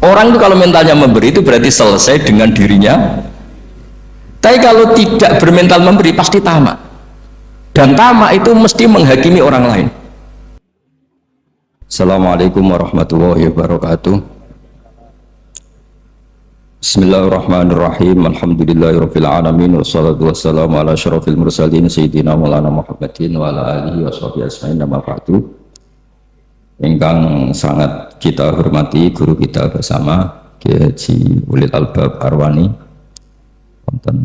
Orang itu kalau mentalnya memberi itu berarti selesai dengan dirinya. Tapi kalau tidak bermental memberi pasti tamak. Dan tamak itu mesti menghakimi orang lain. Assalamualaikum warahmatullahi wabarakatuh. Bismillahirrahmanirrahim. Alhamdulillahirabbil alamin wassalatu wassalamu ala asyrofil mursalin sayyidina maulana Muhammadin wa ala alihi washabihi ajmain. Amma ba'du. Ingkang sangat kita hormati guru kita bersama Kiai Haji Ulil Albab Arwani, wonten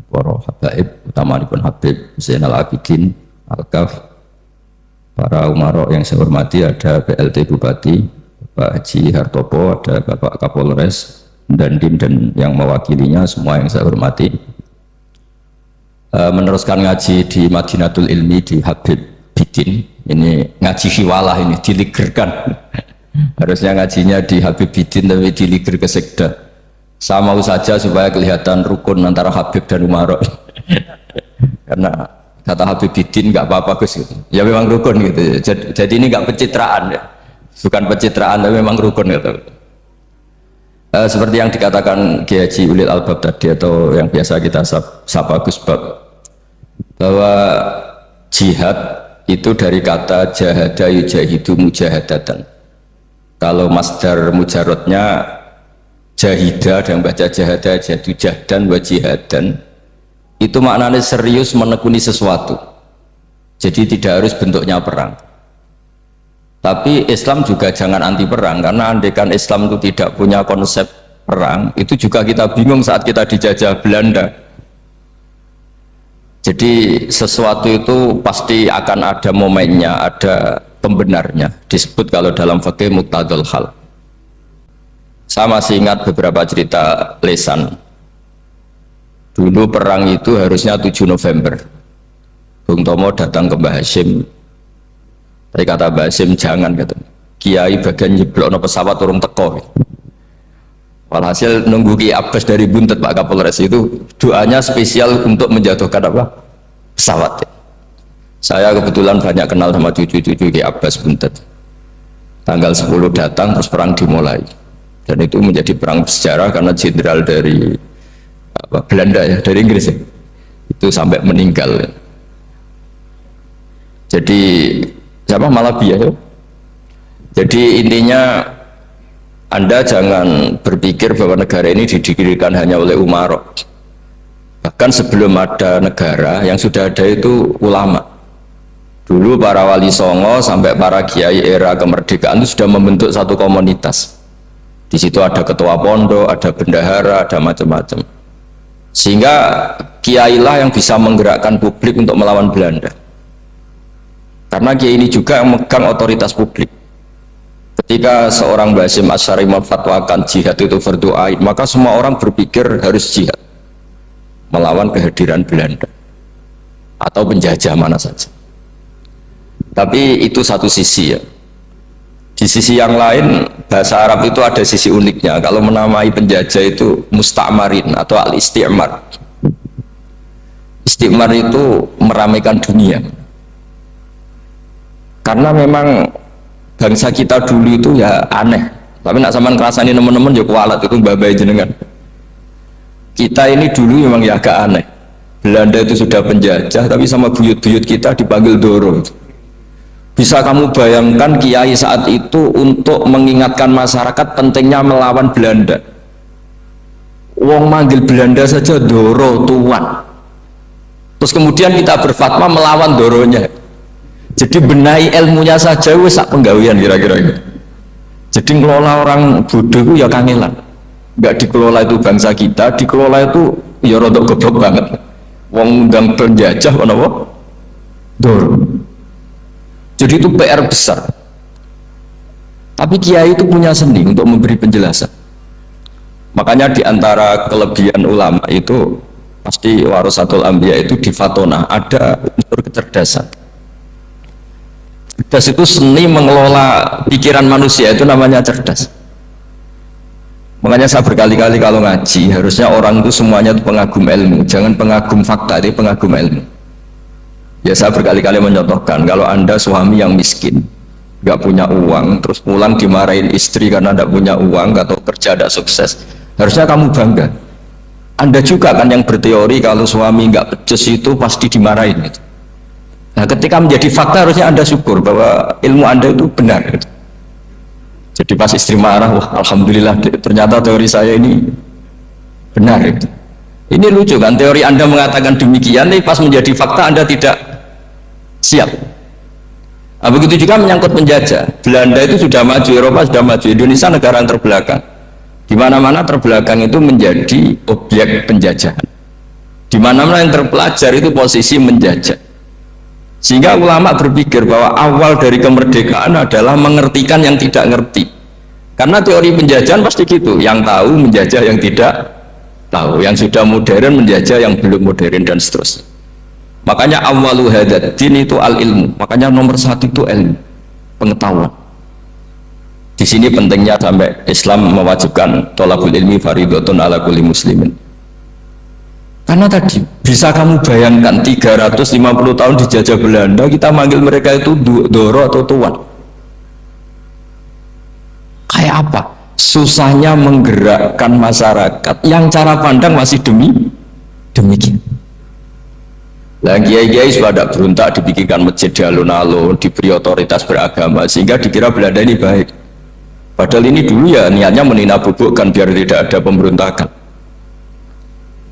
para habaib utamanipun Habib Zainal Abidin Al-Kaf, para umarok yang saya hormati, ada PLT Bupati Bapak Haji Hartopo, ada Bapak Kapolres dan Dim dan yang mewakilinya semua yang saya hormati. Meneruskan ngaji di Madinatul Ilmi di Habib Bidin, ini ngaji hiwalah, ini diligerkan. Harusnya ngajinya di Habib Bidin tapi diliger ke sekda. Saya mau saja supaya kelihatan rukun antara Habib dan Umarok. Karena kata Habib Bidin nggak apa-apa Gus gitu. Ya memang rukun gitu. Jadi ini nggak pencitraan ya, bukan pencitraan tapi memang rukun gitu. Seperti yang dikatakan Kiai Haji Ulil Albab tadi, atau yang biasa kita sapa Gus Bab, bahwa jihad itu dari kata jahada yujahidu mujahadatan. Kalau masdar mujarrodnya jahida dan baca jahada jahdu jahdan wa jihadan, itu maknanya serius menekuni sesuatu. Jadi tidak harus bentuknya perang. Tapi Islam juga jangan anti perang, karena andaikan Islam itu tidak punya konsep perang, itu juga kita bingung saat kita dijajah Belanda. Jadi sesuatu itu pasti akan ada momennya, ada pembenarnya. Disebut kalau dalam fikih muqtadul hal. Saya masih ingat beberapa cerita lesan. Dulu perang itu harusnya 7 November. Bung Tomo datang ke Mbah Hashim. Tapi kata Mbah Hashim jangan, kata Kiai bagian nyeblokno pesawat urung teko. Walhasil nunggu Ki Abbas dari Buntet Pak Kapolres itu doanya spesial untuk menjatuhkan apa? Pesawat. Saya kebetulan banyak kenal sama cucu-cucu Ki Abbas Buntet. Tanggal 10 datang terus perang dimulai. Dan itu menjadi perang bersejarah karena jenderal dari Belanda ya, dari Inggris ya, itu sampai meninggal ya. Jadi siapa Malabia ya? Jadi intinya Anda jangan berpikir bahwa negara ini didirikan hanya oleh umarok. Bahkan sebelum ada negara, yang sudah ada itu ulama. Dulu para wali songo sampai para kiai era kemerdekaan itu sudah membentuk satu komunitas. Di situ ada ketua pondok, ada bendahara, ada macam-macam. Sehingga kiailah yang bisa menggerakkan publik untuk melawan Belanda. Karena kiai ini juga yang megang otoritas publik. Ketika seorang Mbah Hasyim Asy'ari memfatwakan jihad itu fardhu ain, maka semua orang berpikir harus jihad melawan kehadiran Belanda atau penjajah mana saja. Tapi itu satu sisi ya. Di sisi yang lain, bahasa Arab itu ada sisi uniknya. Kalau menamai penjajah itu musta'marin atau al-isti'mar. Isti'mar itu meramaikan dunia. Karena memang bangsa kita dulu itu ya aneh, tapi nak sampean ngrasani teman-teman ya kualat itu babai jenengan. Kita ini dulu memang ya agak aneh. Belanda itu sudah penjajah, tapi sama buyut-buyut kita dipanggil Doro. Bisa kamu bayangkan kiai saat itu untuk mengingatkan masyarakat pentingnya melawan Belanda. Wong manggil Belanda saja Doro tuan. Terus kemudian kita berfatwa melawan Doronya. Jadi benahi ilmunya saja wis sak penggawean kira-kira. Jadi ngelola orang bodoh itu ya kangelan. Enggak dikelola itu bangsa kita, dikelola itu ya rodok goblok banget. Wong undang penjajah apa? Doro. Jadi itu PR besar. Tapi kiai itu punya seni untuk memberi penjelasan. Makanya di antara kelebihan ulama itu pasti warasatul anbiya itu di Fatona ada unsur kecerdasan. Cerdas itu seni mengelola pikiran manusia, itu namanya cerdas. Makanya saya berkali-kali kalau ngaji, harusnya orang itu semuanya itu pengagum ilmu, jangan pengagum fakta, itu pengagum ilmu. Ya saya berkali-kali mencontohkan, kalau Anda suami yang miskin, nggak punya uang, terus pulang dimarahin istri karena nggak punya uang atau kerja tidak sukses, harusnya kamu bangga. Anda juga kan yang berteori kalau suami nggak becus itu pasti dimarahin gitu. Nah ketika menjadi fakta harusnya Anda syukur bahwa ilmu Anda itu benar gitu. Jadi pas istri marah, wah alhamdulillah ternyata teori saya ini benar gitu. Ini lucu kan, teori Anda mengatakan demikian, tapi pas menjadi fakta Anda tidak siap. Nah, begitu juga menyangkut penjajah. Belanda itu sudah maju, Eropa sudah maju, Indonesia negara yang terbelakang. Di mana-mana terbelakang itu menjadi objek penjajahan. Di mana-mana yang terpelajar itu posisi menjajah. Sehingga ulama berpikir bahwa awal dari kemerdekaan adalah mengertikan yang tidak ngerti. Karena teori penjajahan pasti gitu, yang tahu menjajah yang tidak tahu, yang sudah modern menjajah yang belum modern dan seterusnya. Makanya awalu hadad din itu al ilmu. Makanya nomor satu itu ilmu, pengetahuan. Di sini pentingnya sampai Islam mewajibkan thalabul ilmi fardhatun ala kulli muslimin. Karena tadi bisa kamu bayangkan 350 tahun dijajah Belanda, kita manggil mereka itu doro atau tuan. Kayak apa? Susahnya menggerakkan masyarakat yang cara pandang masih demikian. Nah, kiai-kiai sudah tidak berontak dibikinkan masjid di alun-alun, diberi otoritas beragama sehingga dikira Belanda ini baik. Padahal ini dulu ya niatnya meninabobokan biar tidak ada pemberontakan.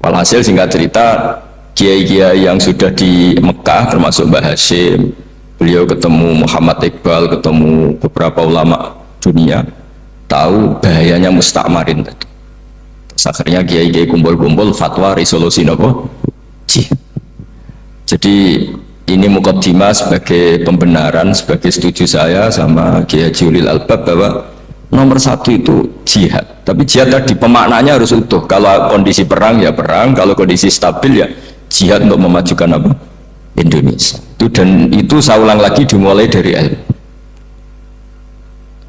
Walhasil singkat cerita, kiai-kiai yang sudah di Mekah termasuk Mbah Hashim, beliau ketemu Muhammad Iqbal, ketemu beberapa ulama dunia, tahu bahayanya mustakmarin tadi. Terus akhirnya kiai-kiai kumpul-kumpul fatwa resolusi nopo jihad. Jadi ini mukaddimah sebagai pembenaran, sebagai setuju saya sama Kiai Haji Ulil Albab bahwa nomor satu itu jihad. Tapi jihad tadi pemaknanya harus utuh. Kalau kondisi perang ya perang, kalau kondisi stabil ya jihad untuk memajukan apa? Indonesia. Dan itu saya ulang lagi dimulai dari ilmu.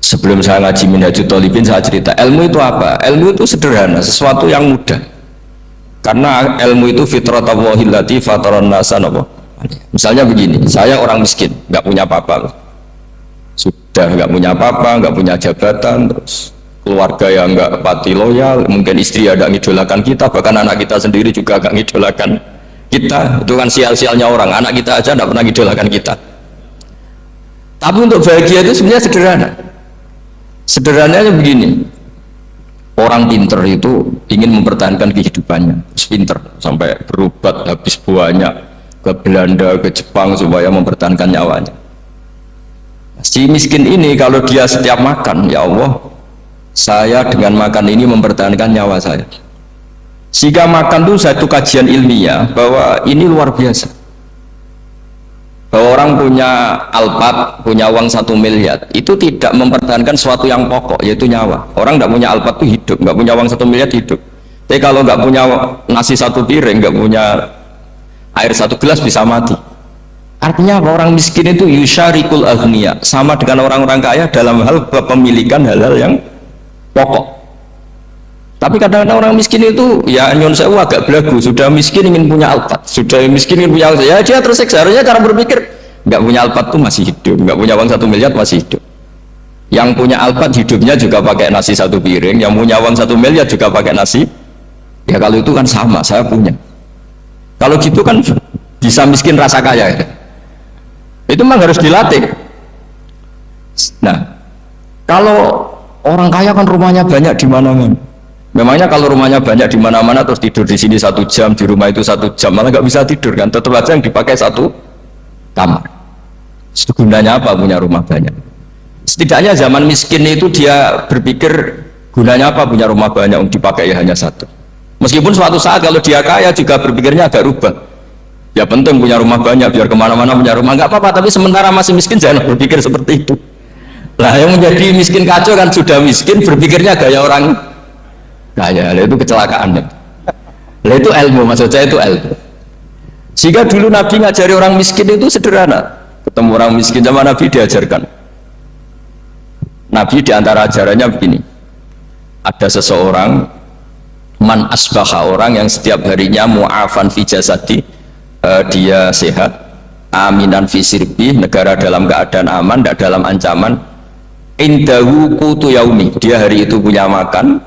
Sebelum saya ngaji Minhajul Thalibin saya cerita ilmu itu apa? Ilmu itu sederhana, sesuatu yang mudah. Karena ilmu itu fitratallahi allati fataran nasa napa. Misalnya begini, saya orang miskin, nggak punya apa-apa, sudah nggak punya apa-apa, nggak punya jabatan, terus keluarga yang nggak pati loyal, mungkin istri ada ngidolakan kita, bahkan anak kita sendiri juga nggak ngidolakan kita. Itu kan sial-sialnya orang, anak kita aja nggak pernah ngidolakan kita. Tapi untuk bahagia itu sebenarnya sederhana. Sederhananya begini. Orang pinter itu ingin mempertahankan kehidupannya, pinter sampai berobat habis banyak ke Belanda, ke Jepang supaya mempertahankan nyawanya. Si miskin ini kalau dia setiap makan, ya Allah, saya dengan makan ini mempertahankan nyawa saya. Sehingga makan itu satu kajian ilmiah bahwa ini luar biasa. Bahwa orang punya Alphard, punya uang 1 miliar, itu tidak mempertahankan sesuatu yang pokok, yaitu nyawa. Orang tidak punya Alphard itu hidup, nggak punya uang 1 miliar hidup. Tapi kalau nggak punya nasi 1 piring, nggak punya air 1 gelas bisa mati. Artinya orang miskin itu yusyarikul aghniya, sama dengan orang-orang kaya dalam hal kepemilikan hal-hal yang pokok. Tapi kadang-kadang orang miskin itu ya nyon sewu agak belagu, sudah miskin ingin punya Alphard, sudah miskin ingin punya, ya dia tersiksa. Harusnya cara berpikir nggak punya Alphard tuh masih hidup, nggak punya uang 1 miliar masih hidup. Yang punya Alphard hidupnya juga pakai nasi 1 piring, yang punya uang 1 miliar juga pakai nasi. Ya kalau itu kan sama, saya punya. Kalau gitu kan bisa miskin rasa kaya. Itu memang harus dilatih. Nah, kalau orang kaya kan rumahnya banyak di mana-mana. Memangnya kalau rumahnya banyak di mana-mana terus tidur di sini 1 jam, di rumah itu 1 jam, malah nggak bisa tidur kan? Tetap aja yang dipakai 1 kamar. Gunanya apa punya rumah banyak? Setidaknya zaman miskin itu dia berpikir gunanya apa punya rumah banyak yang dipakai hanya 1. Meskipun suatu saat kalau dia kaya juga berpikirnya agak rubah. Ya penting punya rumah banyak biar kemana-mana punya rumah, nggak apa-apa. Tapi sementara masih miskin jangan berpikir seperti itu. Lah yang menjadi miskin kacau kan sudah miskin berpikirnya gaya orang kaya, itu kecelakaan. Lah itu ilmu, maksud saya itu ilmu. Sehingga dulu Nabi ngajari orang miskin itu sederhana. Ketemu orang miskin sama Nabi diajarkan. Nabi diantara ajarannya begini. Ada seseorang man asbaha, orang yang setiap harinya mu'afan fi jasadi, dia sehat, aminan fi sirbi, negara dalam keadaan aman, tidak dalam ancaman. Indahu qutu yaumi, dia hari itu punya makan.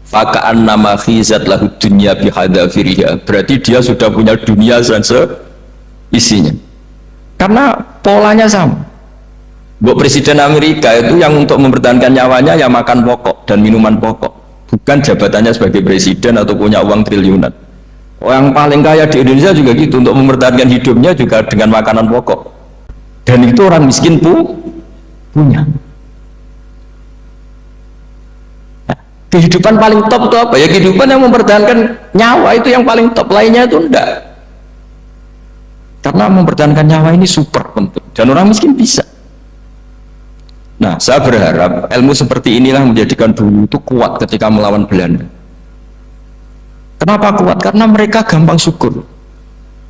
Faka'an nama khizat lahu dunya bihadzafiriha, berarti dia sudah punya dunia dan seisinya. Karena polanya sama. Buat Presiden Amerika itu yang untuk mempertahankan nyawanya ya makan pokok dan minuman pokok, bukan jabatannya sebagai presiden atau punya uang triliunan. Orang paling kaya di Indonesia juga gitu, untuk mempertahankan hidupnya juga dengan makanan pokok, dan itu orang miskin punya. Nah, kehidupan paling top itu apa? Ya kehidupan yang mempertahankan nyawa, itu yang paling top, lainnya itu enggak. Karena mempertahankan nyawa ini super penting, dan orang miskin bisa. Nah, saya berharap ilmu seperti inilah menjadikan dulu itu kuat ketika melawan Belanda. Kenapa kuat? Karena mereka gampang syukur.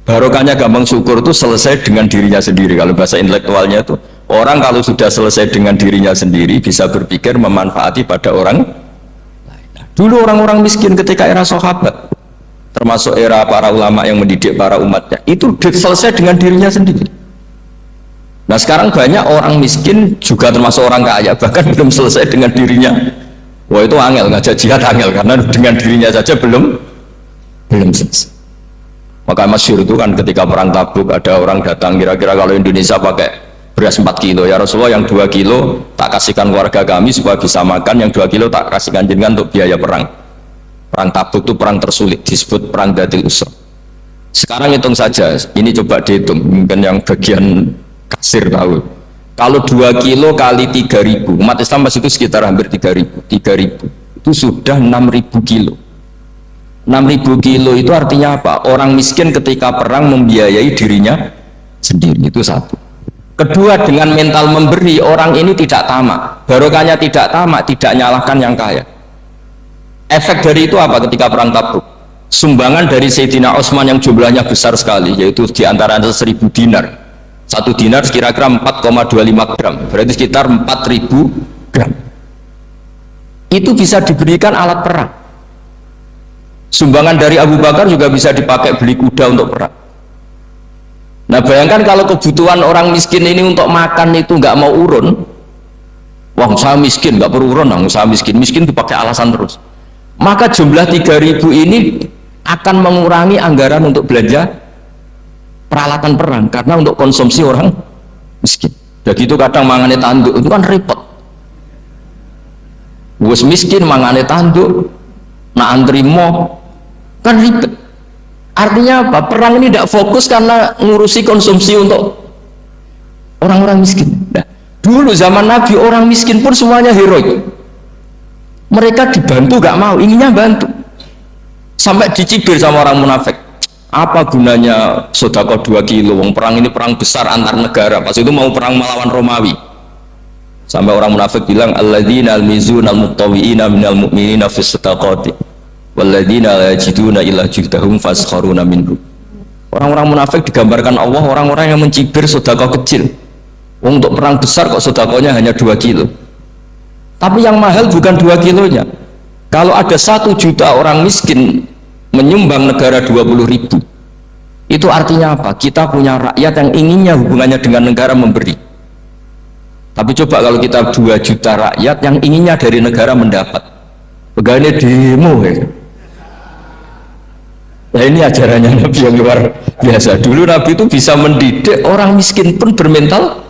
Barokahnya gampang syukur itu selesai dengan dirinya sendiri. Kalau bahasa intelektualnya itu, orang kalau sudah selesai dengan dirinya sendiri bisa berpikir memanfaati pada orang lain. Dulu orang-orang miskin ketika era sahabat, termasuk era para ulama yang mendidik para umatnya, itu selesai dengan dirinya sendiri. Nah sekarang banyak orang miskin juga termasuk orang kaya, bahkan belum selesai dengan dirinya. Wah itu angel, ngajak jihad angel, karena dengan dirinya saja belum selesai. Maka masyhur itu kan ketika perang Tabuk, ada orang datang, kira-kira kalau Indonesia pakai beras 4 kilo, ya Rasulullah yang 2 kilo tak kasihkan warga kami supaya bisa makan, yang 2 kilo tak kasihkan jenengan untuk biaya perang. Perang Tabuk itu perang tersulit, disebut perang Dhatil Usra. Sekarang hitung saja, ini coba dihitung, mungkin yang bagian kasir tahu. Kalau 2 kilo kali 3.000, umat Islam masih itu sekitar hampir 3.000. 3.000 itu sudah 6.000 kilo. 6.000 kilo itu artinya apa? Orang miskin ketika perang membiayai dirinya sendiri, itu satu. Kedua, dengan mental memberi, orang ini tidak tamak. Barokahnya tidak tamak, tidak nyalahkan yang kaya. Efek dari itu apa ketika perang Tabuk? Sumbangan dari Sayyidina Utsman yang jumlahnya besar sekali, yaitu diantara 1.000 dinar. 1 dinar kira-kira 4,25 gram, berarti sekitar 4.000 gram. Itu bisa diberikan alat perang. Sumbangan dari Abu Bakar juga bisa dipakai beli kuda untuk perang. Nah bayangkan kalau kebutuhan orang miskin ini untuk makan itu nggak mau urun. Wah saya miskin, nggak perlu urun, saya miskin dipakai alasan terus. Maka jumlah 3.000 ini akan mengurangi anggaran untuk belanja peralatan perang, karena untuk konsumsi orang miskin. Jadi itu kadang mangane tanduk itu kan repot. Wes miskin mangane tanduk, nak antri mo kan ribet. Artinya apa? Perang ini tidak fokus karena ngurusi konsumsi untuk orang-orang miskin. Nah, dulu zaman Nabi orang miskin pun semuanya heroik. Mereka dibantu gak mau, inginnya bantu. Sampai dicibir sama orang munafik. Apa gunanya sodako 2 kilo? Wong perang ini perang besar antar negara. Pas itu mau perang melawan Romawi. Sampai orang munafik bilang, alladzina almizuna almuqtawiina minal mu'minina fis sadaqati walladzina la yajiduna illa juhdahum faskharuna minhum. Orang-orang munafik digambarkan Allah orang-orang yang mencibir sodako kecil. Wong untuk perang besar kok sodakonya hanya 2 kilo. Tapi yang mahal bukan 2 kilonya. Kalau ada 1 juta orang miskin menyumbang negara 20.000, itu artinya apa? Kita punya rakyat yang inginnya hubungannya dengan negara memberi. Tapi coba kalau kita 2 juta rakyat yang inginnya dari negara mendapat, pegawainya demo ya. Nah ini ajarannya Nabi yang luar biasa. Dulu Nabi itu bisa mendidik orang miskin pun bermental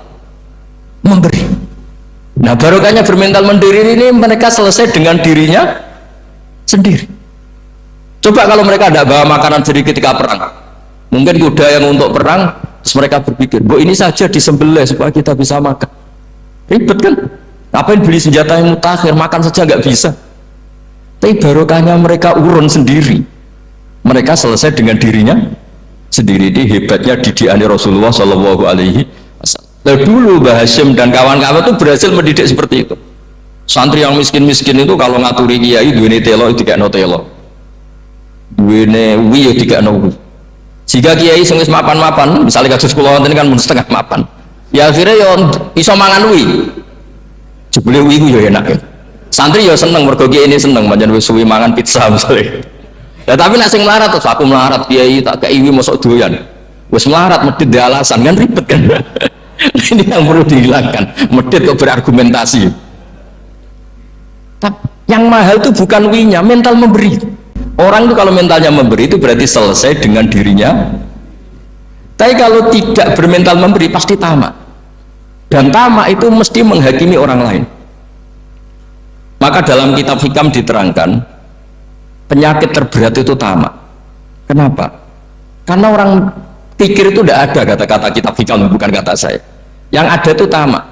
memberi. Nah barokahnya bermental mandiri ini, mereka selesai dengan dirinya sendiri. Coba kalau mereka tidak bawa makanan sendiri ketika perang, mungkin kuda yang untuk perang, terus mereka berpikir, bu ini saja disembelih supaya kita bisa makan. Ribet kan? Ngapain beli senjata yang mutakhir, makan saja nggak bisa. Tapi barokahnya mereka urun sendiri, mereka selesai dengan dirinya sendiri. Ini hebatnya didikan Rasulullah Shallallahu Alaihi Wasallam. Dulu Mbah Hashim dan kawan-kawan itu berhasil mendidik seperti itu. Santri yang miskin-miskin itu kalau ngaturi kiai duweni telo itu kayak no telo, duweni wi itu kayak no wi. Jika kiai sing wis mapan-mapan, misalnya kasus kula wonten kan mun setengah mapan, ya akhirnya yo iso mangan wi. Jebule wi ku yo enak ya. Santri yo seneng mergo kiai ini seneng pancen wis suwi mangan pizza misalnya. Ya tapi nek sing melarat terus aku melarat kiai tak kei wi mosok doyan. Wes melarat medit di alasan kan ribet kan. Ini yang perlu dihilangkan. Medit kok berargumentasi. Tapi yang mahal itu bukan winya, mental memberi. Orang itu kalau mentalnya memberi itu berarti selesai dengan dirinya. Tapi kalau tidak bermental memberi pasti tamak. Dan tamak itu mesti menghakimi orang lain. Maka dalam kitab hikam diterangkan penyakit terberat itu tamak. Kenapa? Karena orang pikir itu tidak ada kata-kata kitab hikam, bukan kata saya. Yang ada itu tamak.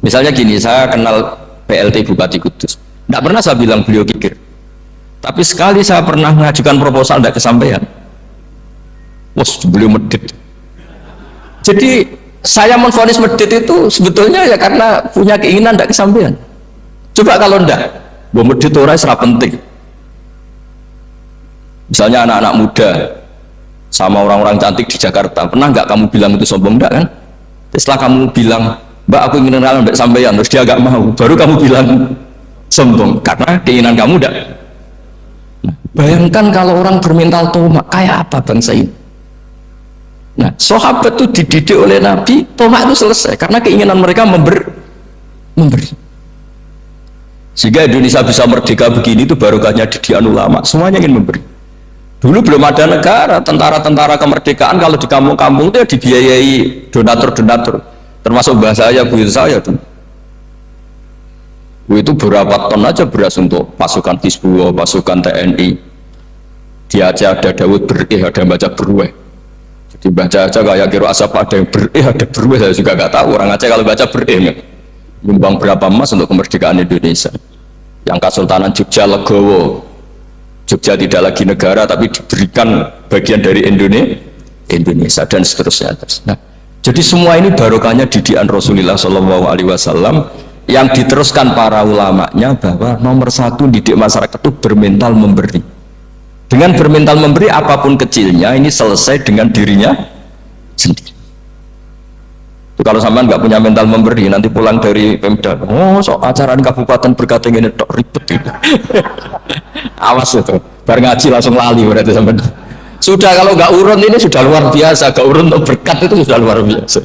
Misalnya gini, saya kenal PLT Bupati Kudus. Tidak pernah saya bilang beliau kikir. Tapi sekali saya pernah mengajukan proposal tidak kesampaian. Wos, beliau medit. Jadi saya menvonis medit itu sebetulnya ya karena punya keinginan tidak kesampaian. Coba kalau tidak, medit orang serap penting. Misalnya anak-anak muda sama orang-orang cantik di Jakarta, pernah nggak kamu bilang itu sombong? Enggak kan? Setelah kamu bilang, Mbak aku ingin kenalan mbak sampeyan, terus dia agak mau, baru kamu bilang sombong karena keinginan kamu enggak. Bayangkan kalau orang bermental tomak, kayak apa bangsa ini? Nah, sahabat itu dididik oleh Nabi, tomak itu selesai karena keinginan mereka memberi. Sehingga Indonesia bisa merdeka begini itu barokahnya didikan ulama, semuanya ingin memberi. Dulu belum ada negara, tentara-tentara kemerdekaan kalau di kampung-kampung itu ya dibiayai donatur-donatur, termasuk bahasa saya, buyut saya tuh. Itu berapa ton aja beras untuk pasukan Hizbullah, pasukan TNI. Di Aceh ada Daud berih, ada yang baca berweh. Jadi baca aja kayak kira asap ada yang berih, ada berweh, saya juga nggak tahu. Orang Aceh kalau baca berih, nyumbang berapa emas untuk kemerdekaan Indonesia. Yang Kesultanan Jogja Legowo, Jogja tidak lagi negara tapi diberikan bagian dari Indonesia dan seterusnya. Nah, jadi semua ini barokahnya didikan Rasulullah SAW yang diteruskan para ulamanya bahwa nomor satu didik masyarakat itu bermental memberi. Dengan bermental memberi apapun kecilnya ini selesai dengan dirinya sendiri. Kalau sampean nggak punya mental memberi, nanti pulang dari Pemda, oh sok acara di kabupaten berkata ini tok ribet gitu. Awas itu, bar ngaji langsung lali berarti sampean. Sudah kalau nggak urun ini sudah luar biasa, nggak urun untuk berkat itu sudah luar biasa.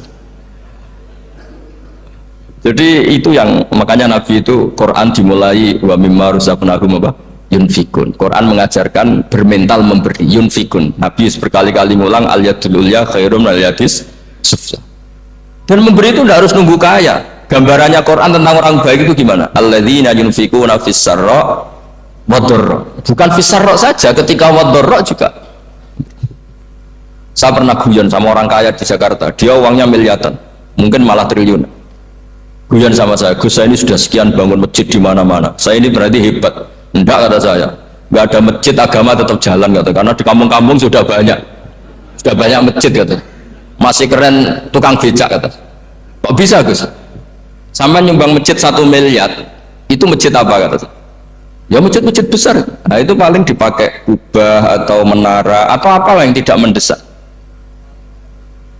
Jadi itu yang makanya Nabi itu Quran dimulai wa mimma razaqnahum yunfikun. Quran mengajarkan bermental memberi, yunfikun. Nabi berkali-kali ngulang al yadul ulya khairum al yadis sufla. Dan memberi itu tidak harus nunggu kaya. Gambarannya Quran tentang orang baik itu gimana? Alladzina yunfikuna fis sarra wadharra. Bukan fis sarra saja, ketika wadharra juga. Saya pernah guyon sama orang kaya di Jakarta, dia uangnya miliaran, mungkin malah triliun. Guyon sama saya, Gus saya ini sudah sekian bangun masjid di mana-mana. Saya ini berarti hebat. Enggak, kata saya. Enggak ada masjid, agama tetap jalan kata. Karena di kampung-kampung sudah banyak masjid kata. Masih keren tukang becak kata. Kok bisa Gus? Sampai nyumbang masjid 1 miliar, itu masjid apa kata? Ya masjid-masjid besar. Nah itu paling dipakai kubah atau menara atau apalah yang tidak mendesak.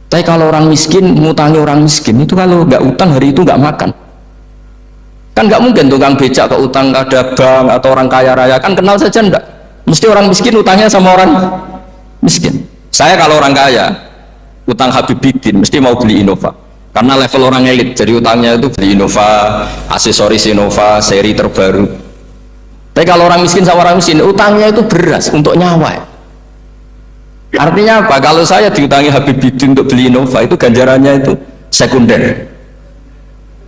Tapi kalau orang miskin, ngutangi orang miskin itu kalau nggak utang hari itu nggak makan. Kan nggak mungkin tukang becak ke utang ada bank atau orang kaya raya, kan kenal saja enggak. Mesti orang miskin utangnya sama orang miskin. Saya kalau orang kaya utang Habibidin mesti mau beli Innova karena level orang elit, jadi utangnya itu beli Innova, aksesoris Innova seri terbaru. Tapi kalau orang miskin sama orang miskin utangnya itu beras untuk nyawa. Artinya apa? Kalau saya diutangi Habibidin untuk beli Innova itu ganjarannya itu sekunder.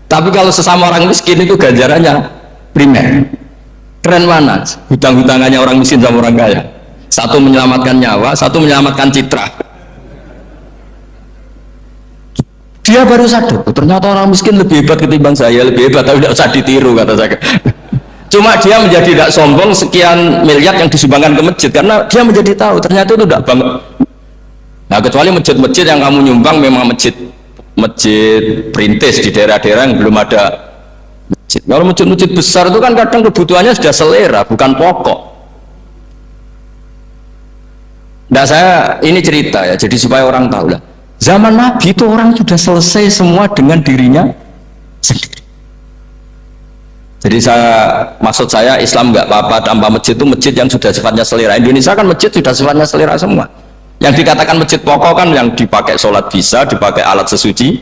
Tapi kalau sesama orang miskin itu ganjarannya primer. Keren mana? Hutang-hutangannya orang miskin sama orang kaya. Satu menyelamatkan nyawa, satu menyelamatkan citra. Dia baru sadar, ternyata orang miskin lebih hebat ketimbang saya, lebih hebat tapi tidak usah ditiru kata saya. Cuma dia menjadi tidak sombong sekian miliar yang disumbangkan ke masjid karena dia menjadi tahu ternyata itu tidak banget. Nah kecuali masjid-masjid yang kamu nyumbang memang masjid perintis di daerah-daerah yang belum ada masjid. Kalau masjid-masjid besar itu kan kadang kebutuhannya sudah selera bukan pokok. Nah saya ini cerita ya, jadi supaya orang tahu lah. Zaman Nabi itu orang sudah selesai semua dengan dirinya sendiri. Jadi maksud saya Islam nggak apa-apa tanpa masjid itu masjid yang sudah sifatnya selera. Indonesia kan masjid sudah sifatnya selera semua. Yang dikatakan masjid pokok kan yang dipakai sholat bisa, dipakai alat sesuci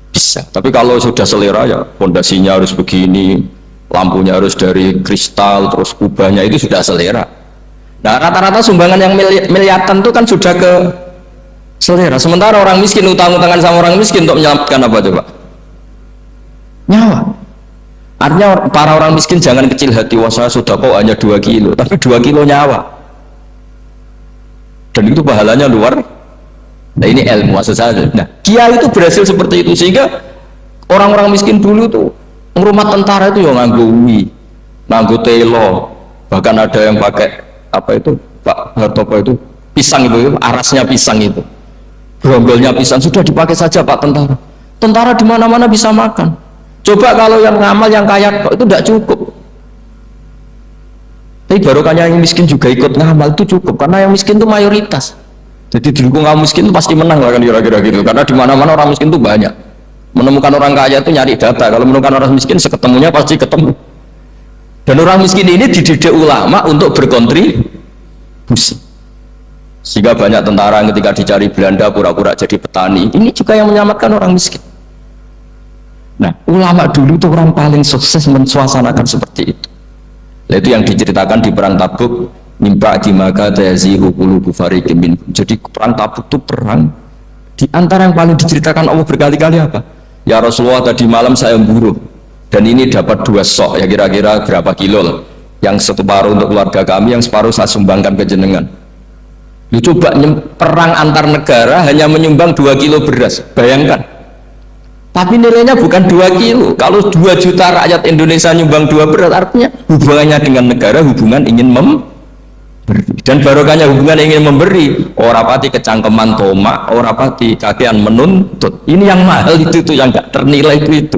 bisa. Tapi kalau sudah selera ya pondasinya harus begini, lampunya harus dari kristal, terus kubahnya itu sudah selera. Nah rata-rata sumbangan yang miliatan itu kan sudah ke selera. Sementara orang miskin utang-utangan sama orang miskin untuk menyelamatkan apa coba? Nyawa. Artinya para orang miskin jangan kecil hati, wah saya sudah kok hanya 2 kilo, tapi 2 kilo nyawa. Dan itu pahalanya luar. Nah ini ilmu saja. Nah kiai itu berhasil seperti itu sehingga orang-orang miskin dulu tuh rumah tentara itu yang nganggo ui, nganggo telo, bahkan ada yang pakai apa itu Pak Hartopo itu pisang itu, arasnya pisang itu, grombolnya pisang sudah dipakai saja Pak tentara. Tentara di mana-mana bisa makan. Coba kalau yang ngamal yang kaya itu tidak cukup. Tapi barokahnya yang miskin juga ikut ngamal itu cukup karena yang miskin itu mayoritas. Jadi didukung kaum miskin itu pasti menang lah kan kira-kira gitu. Karena di mana-mana orang miskin itu banyak. Menemukan orang kaya itu nyari data. Kalau menemukan orang miskin seketemunya pasti ketemu. Dan orang miskin ini dididik ulama untuk berkontribusi. Sehingga banyak tentara yang ketika dicari Belanda pura-pura jadi petani. Ini juga yang menyelamatkan orang miskin. Nah, ulama dulu itu orang paling sukses mensuasanakan seperti itu. Itu yang diceritakan di perang Tabuk, nimpa di maka tazihu qulubu fariqin min. Jadi perang Tabuk itu perang di antara yang paling diceritakan Allah berkali-kali apa? Ya Rasulullah tadi malam saya memburu dan ini dapat 2 sok ya kira-kira berapa kilo lah. Yang separuh untuk keluarga kami, yang separuh saya sumbangkan ke jenengan. Lu coba perang antar negara hanya menyumbang 2 kilo beras, bayangkan. Tapi nilainya bukan 2 kilo. Kalau 2 juta rakyat Indonesia nyumbang 2 beras, artinya hubungannya dengan negara hubungan ingin memberi. Dan barokahnya hubungan ingin memberi, ora pati kecangkeman tomak, ora pati kakean menuntut. Ini yang mahal itu yang gak ternilai itu.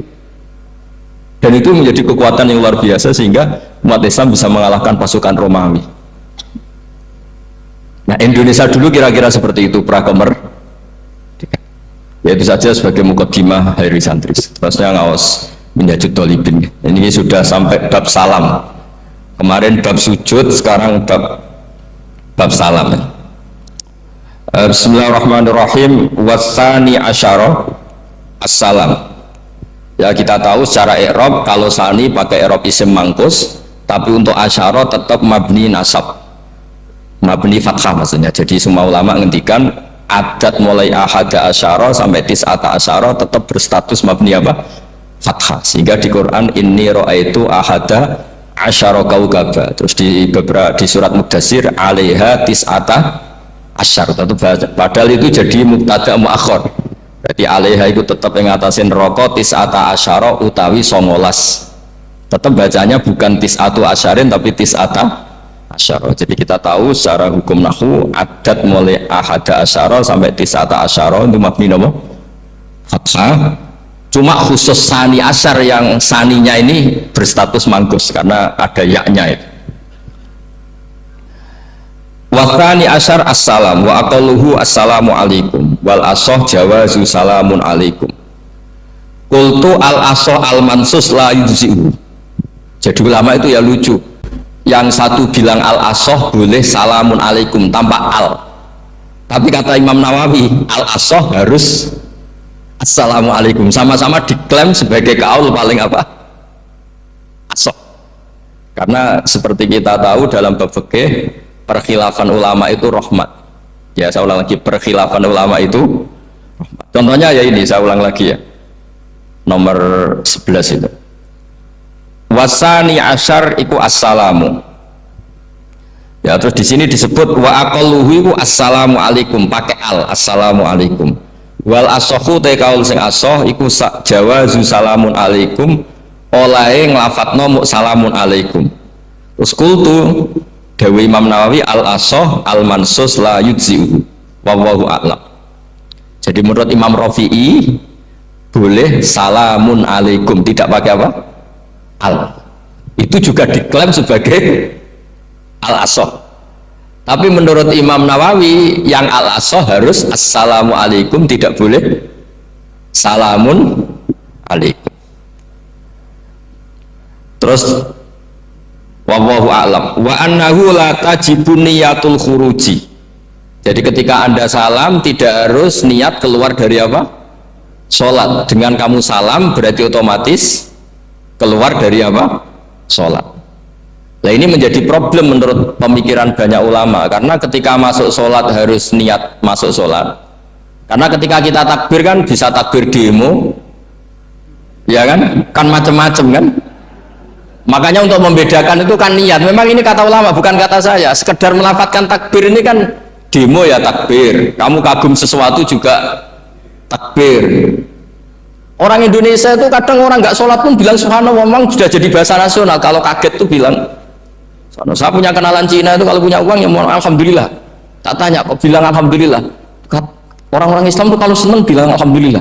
Dan itu menjadi kekuatan yang luar biasa sehingga umat Islam bisa mengalahkan pasukan Romawi. Nah Indonesia dulu kira-kira seperti itu prakemer. Ya itu saja sebagai mukaddimah Hairi Santris. Terusnya ngawas Minhajut Thalibin. Ini sudah sampai bab salam. Kemarin bab sujud, sekarang bab salam. Bismillahirrahmanirrahim. Wasani asyara assalam. Ya kita tahu secara i'rab kalau sani pakai i'rab isim mangkus, tapi untuk asyara tetap mabni nasab. Mabni fathah maksudnya. Jadi semua ulama ngendikan adat mulai ahada asyara sampai tis'ata asyara tetap berstatus mabni apa? Fathah. Sehingga di Quran inni ra'aitu ahada asyara kaukaba. Terus di surat Mudassir alaiha tis'ata asyar. Padahal itu jadi mubtada muakhir. Berarti alaiha itu tetap ngatasin roko tis'ata asyara utawi 19. Tetap bacanya bukan tis'atu asyarin tapi tis'ata asyara. Jadi kita tahu secara hukum nahwu adat mulai ahada asyara sampai tis'ata asyara itu mabni nama fathah. Cuma khusus sani asyar yang saninya ini berstatus mangkus karena ada yaknya itu. Wathani asyar assalam wa aqalluhu assalamu alaikum wal asoh jawazu salamun alaikum. Qultu al asoh al mansus la yujzi'u. Jadi ulama itu ya lucu. Yang satu bilang al-asoh boleh salamun alaikum tanpa al, tapi kata Imam Nawawi al-asoh harus assalamu alaikum, sama-sama diklaim sebagai kaul paling apa? Asoh. Karena seperti kita tahu dalam bab fikih perkhilafan ulama itu rahmat. Ya saya ulang lagi, perkhilafan ulama itu rahmat. Contohnya ya ini, saya ulang lagi ya, nomor 11 itu. Wasani asyar iku assalamu. Ya terus di sini disebut wa aqalluhu iku assalamu alaikum pakai al, assalamu alaikum. Wal asohu te kaul sing asoh iku jawazu salamun alaikum, olahe nglafatno mu salamun alaikum. Terus kultu dewi Imam Nawawi al asoh al mansus la yujzi'u wallahu a'lam. Jadi menurut Imam Rafi'i boleh salamun alaikum tidak pakai apa? Al. Itu juga diklaim sebagai al-asoh. Tapi menurut Imam Nawawi yang al-asoh harus assalamu alaikum, tidak boleh salamun alaikum. Terus wallahu a'lam wa annahu la tajibu niyatul khuruji. Jadi ketika Anda salam tidak harus niat keluar dari apa? Sholat. Dengan kamu salam berarti otomatis keluar dari apa? Sholat. Nah ini menjadi problem menurut pemikiran banyak ulama, karena ketika masuk sholat harus niat masuk sholat. Karena ketika kita takbir kan bisa takbir demo, ya kan macam-macam kan. Makanya untuk membedakan itu kan niat. Memang ini kata ulama, bukan kata saya. Sekedar melafadzkan takbir ini kan demo ya takbir. Kamu kagum sesuatu juga takbir. Orang Indonesia itu kadang orang nggak sholat pun bilang subhanallah, memang sudah jadi bahasa nasional. Kalau kaget tuh bilang, saya punya kenalan Cina itu kalau punya uang ya mau alhamdulillah. Tak tanya kok bilang alhamdulillah. Orang-orang Islam tuh kalau seneng bilang alhamdulillah.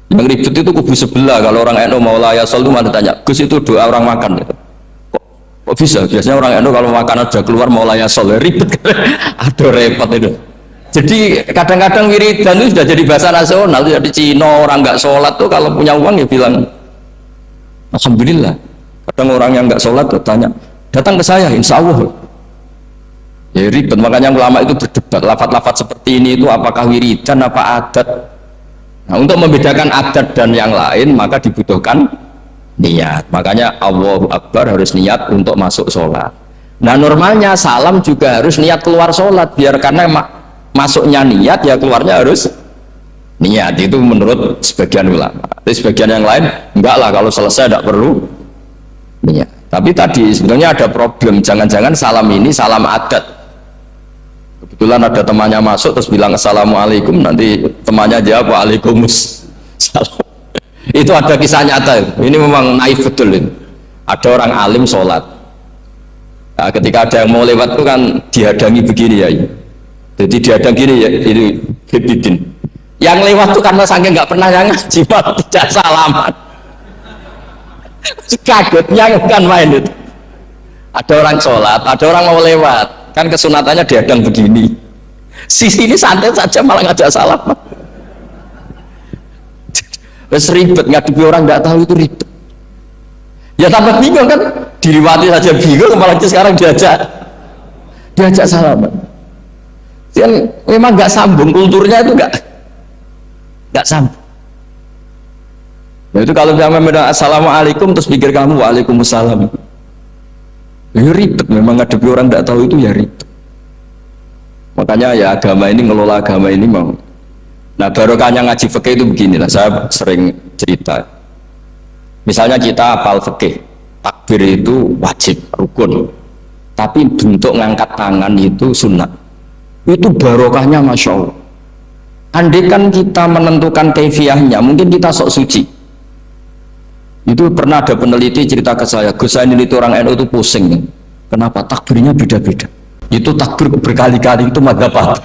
Yang ribet itu kubu sebelah. Kalau orang NU mau layasol itu mana tanya, Gus itu doa orang makan gitu. Kok bisa? Biasanya orang NU kalau makan aja keluar mau layasol ya ribet. Aduh repot itu. Jadi kadang-kadang wiridan itu sudah jadi bahasa nasional. Jadi Cina orang nggak sholat tuh kalau punya uang ya bilang alhamdulillah. Kadang orang yang nggak sholat tuh tanya, datang ke saya insya Allah. Ya ribet. Makanya ulama itu berdebat lafaz-lafaz seperti ini itu apakah wiridan apa adat. Nah, untuk membedakan adat dan yang lain maka dibutuhkan niat. Makanya Allahu Akbar harus niat untuk masuk sholat. Nah normalnya salam juga harus niat keluar sholat, biar karena masuknya niat ya keluarnya harus niat. Itu menurut sebagian ulama. Tapi sebagian yang lain enggak lah, kalau selesai tidak perlu niat. Tapi tadi sebenarnya ada problem, jangan-jangan salam ini salam adat. Kebetulan ada temannya masuk terus bilang assalamualaikum, nanti temannya jawab waalaikumsalam. Itu ada kisah nyata. Ini memang naif betul ini. Ada orang alim sholat. Nah, ketika ada yang mau lewat itu kan dihadangi begini ya. Jadi dihadang gini ya, ini Bidin. Yang lewat itu karena saking nggak pernah yang ngaji, tidak salaman. Kagetnya kan main itu. Ada orang sholat, ada orang mau lewat. Kan kesunatannya dihadang begini, sisi ini santai saja malah ngajak salam. Terus ribet, ngadepi orang nggak tahu itu ribet. Ya tambah bingung kan, diriwati saja bingung, apalagi sekarang diajak salaman. Kan memang nggak sambung, kulturnya itu nggak sambung. Nah, itu kalau dia memang assalamualaikum terus pikir kamu waalaikumsalam. Ya ribet, memang ngadepi orang tidak tahu itu ya ribet. Makanya ya agama ini, ngelola agama ini mau. Nah barokahnya ngaji fikih itu beginilah, saya sering cerita. Misalnya kita hafal fikih, takbir itu wajib, rukun. Tapi bentuk ngangkat tangan itu sunnah. Itu barokahnya Masya Allah. Andai kan kita menentukan kaifiahnya, mungkin kita sok suci. Itu pernah ada peneliti cerita ke saya, Gus saya ini orang NU itu pusing. Kenapa? Takbirnya beda-beda. Itu takbir berkali-kali itu madzhab apa?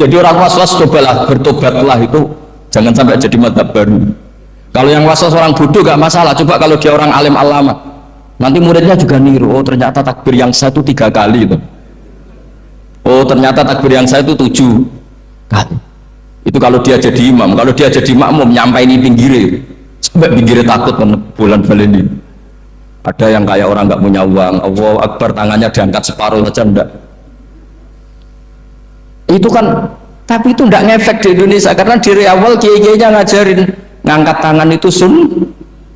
Jadi orang was-was cobalah bertobatlah, itu jangan sampai jadi madzhab baru. Kalau yang was-was orang bodoh gak masalah, coba kalau dia orang alim alama, nanti muridnya juga niru. Oh ternyata takbir yang saya itu 3 kali itu. Oh ternyata takbir yang saya itu 7 kali. Itu kalau dia jadi imam. Kalau dia jadi makmum nyampai ini pinggirnya sampai pinggirnya takut bulan baleni. Ada yang kayak orang nggak punya uang, Allahu Akbar tangannya diangkat separuh saja enggak. Itu kan, tapi itu enggak ngefek di Indonesia karena dari awal kiai-kiainya ngajarin ngangkat tangan itu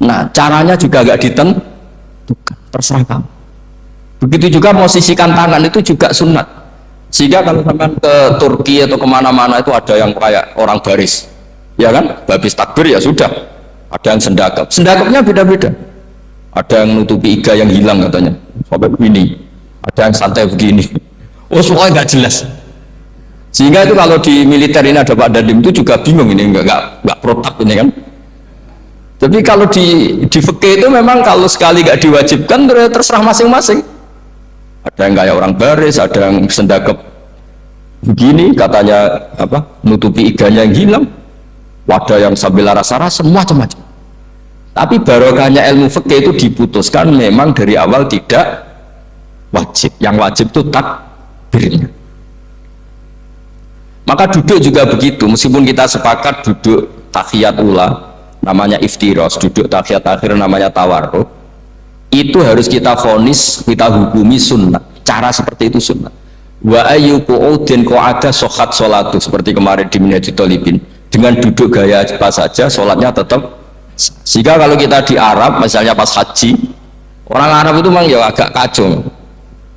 nah caranya juga agak ditentukan, terserah kamu. Begitu juga posisikan tangan itu juga sunat. Sehingga kalau sampai ke Turki atau kemana-mana itu ada yang kayak orang baris, ya kan, habis takbir ya sudah. Ada yang sendakapnya beda-beda. Ada yang nutupi iga yang hilang katanya, sampai begini. Ada yang santai begini. Oh pokoknya nggak jelas. Sehingga itu kalau di militer ini ada Pak Dandim itu juga bingung ini nggak protap ini kan. Tapi kalau di fikih itu memang kalau sekali nggak diwajibkan terserah masing-masing. Ada yang kayak orang baris, ada yang sendakap begini katanya apa nutupi iganya yang hilang. Wadah yang sambil rasa-rasa macam-macam. Tapi barokahnya ilmu fikih itu diputuskan memang dari awal tidak wajib. Yang wajib itu takbirnya. Maka duduk juga begitu, meskipun kita sepakat duduk tahiyat ula namanya iftiros, duduk tahiyat akhir namanya tawarruk, itu harus kita vonis, kita hukumi sunnah. Cara seperti itu sunnah. Wa ayyu qu'udin qa'ada sohat sholatu, seperti kemarin di Minhajul Thalibin, dengan duduk gaya apa saja sholatnya tetap. Sehingga kalau kita di Arab misalnya pas haji, orang Arab itu memang ya agak kacau.